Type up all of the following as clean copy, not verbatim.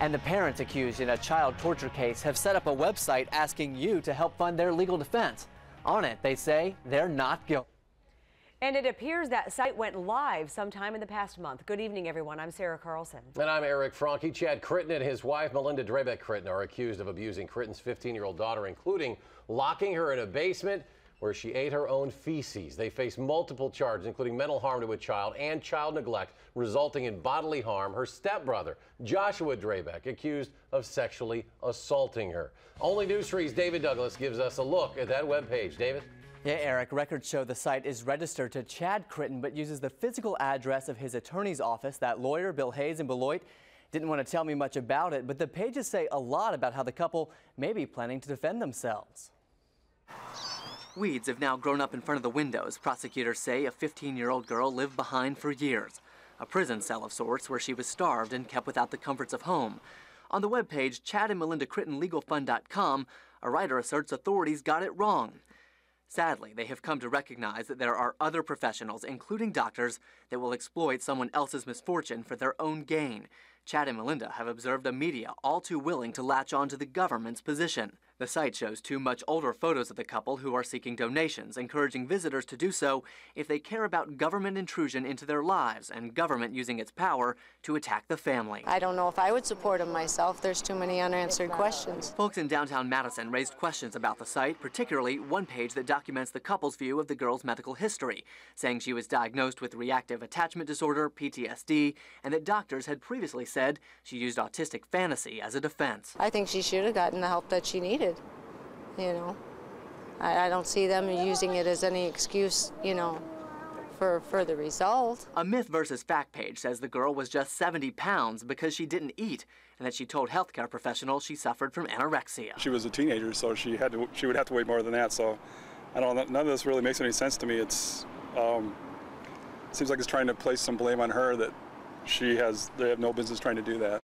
And the parents accused in a child torture case have set up a website asking you to help fund their legal defense. On it, they say they're not guilty. And it appears that site went live sometime in the past month. Good evening, everyone. I'm Sarah Carlson. And I'm Eric Franke. Chad Critton and his wife, Melinda Drebeck-Critton, are accused of abusing Critton's 15-year-old daughter, including locking her in a basement where she ate her own feces. They face multiple charges, including mental harm to a child and child neglect, resulting in bodily harm. Her stepbrother, Joshua Drebeck, accused of sexually assaulting her. Only News 3's David Douglas gives us a look at that webpage. David? Yeah, Eric, records show the site is registered to Chad Critton, but uses the physical address of his attorney's office. That lawyer, Bill Hayes in Beloit, didn't want to tell me much about it, but the pages say a lot about how the couple may be planning to defend themselves. Weeds have now grown up in front of the windows. Prosecutors say a 15-year-old girl lived behind for years. A prison cell of sorts where she was starved and kept without the comforts of home. On the webpage, ChadandMelindaCrittonLegalFund.com, a writer asserts authorities got it wrong. Sadly, they have come to recognize that there are other professionals, including doctors, that will exploit someone else's misfortune for their own gain. Chad and Melinda have observed a media all too willing to latch on to the government's position. The site shows two much older photos of the couple who are seeking donations, encouraging visitors to do so if they care about government intrusion into their lives and government using its power to attack the family. I don't know if I would support him myself. There's too many unanswered questions. Folks in downtown Madison raised questions about the site, particularly one page that documents the couple's view of the girl's medical history, saying she was diagnosed with reactive attachment disorder, PTSD, and that doctors had previously said she used autistic fantasy as a defense. I think she should have gotten the help that she needed. You know, I don't see them using it as any excuse, you know, for the result. A myth versus fact page says the girl was just 70 pounds because she didn't eat, and that she told healthcare professionals she suffered from anorexia. She was a teenager, so she would have to weigh more than that. So I don't know, none of this really makes any sense to me. It's seems like it's trying to place some blame on her that they have no business trying to do that.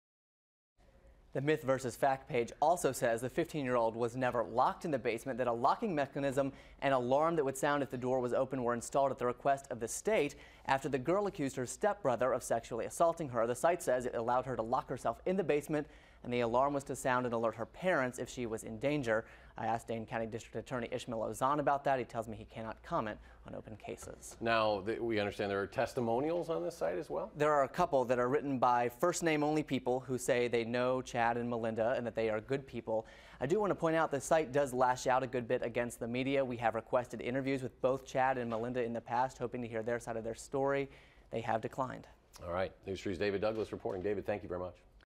The myth versus fact page also says the 15-year-old was never locked in the basement, that a locking mechanism and alarm that would sound if the door was open were installed at the request of the state after the girl accused her stepbrother of sexually assaulting her. The site says it allowed her to lock herself in the basement, and the alarm was to sound and alert her parents if she was in danger. I asked Dane County District Attorney Ishmael Ozan about that. He tells me he cannot comment on open cases. Now, we understand there are testimonials on this site as well? There are a couple that are written by first-name only people who say they know Chad and Melinda and that they are good people. I do want to point out the site does lash out a good bit against the media. We have requested interviews with both Chad and Melinda in the past, hoping to hear their side of their story. They have declined. All right. News 3's David Douglas reporting. David, thank you very much.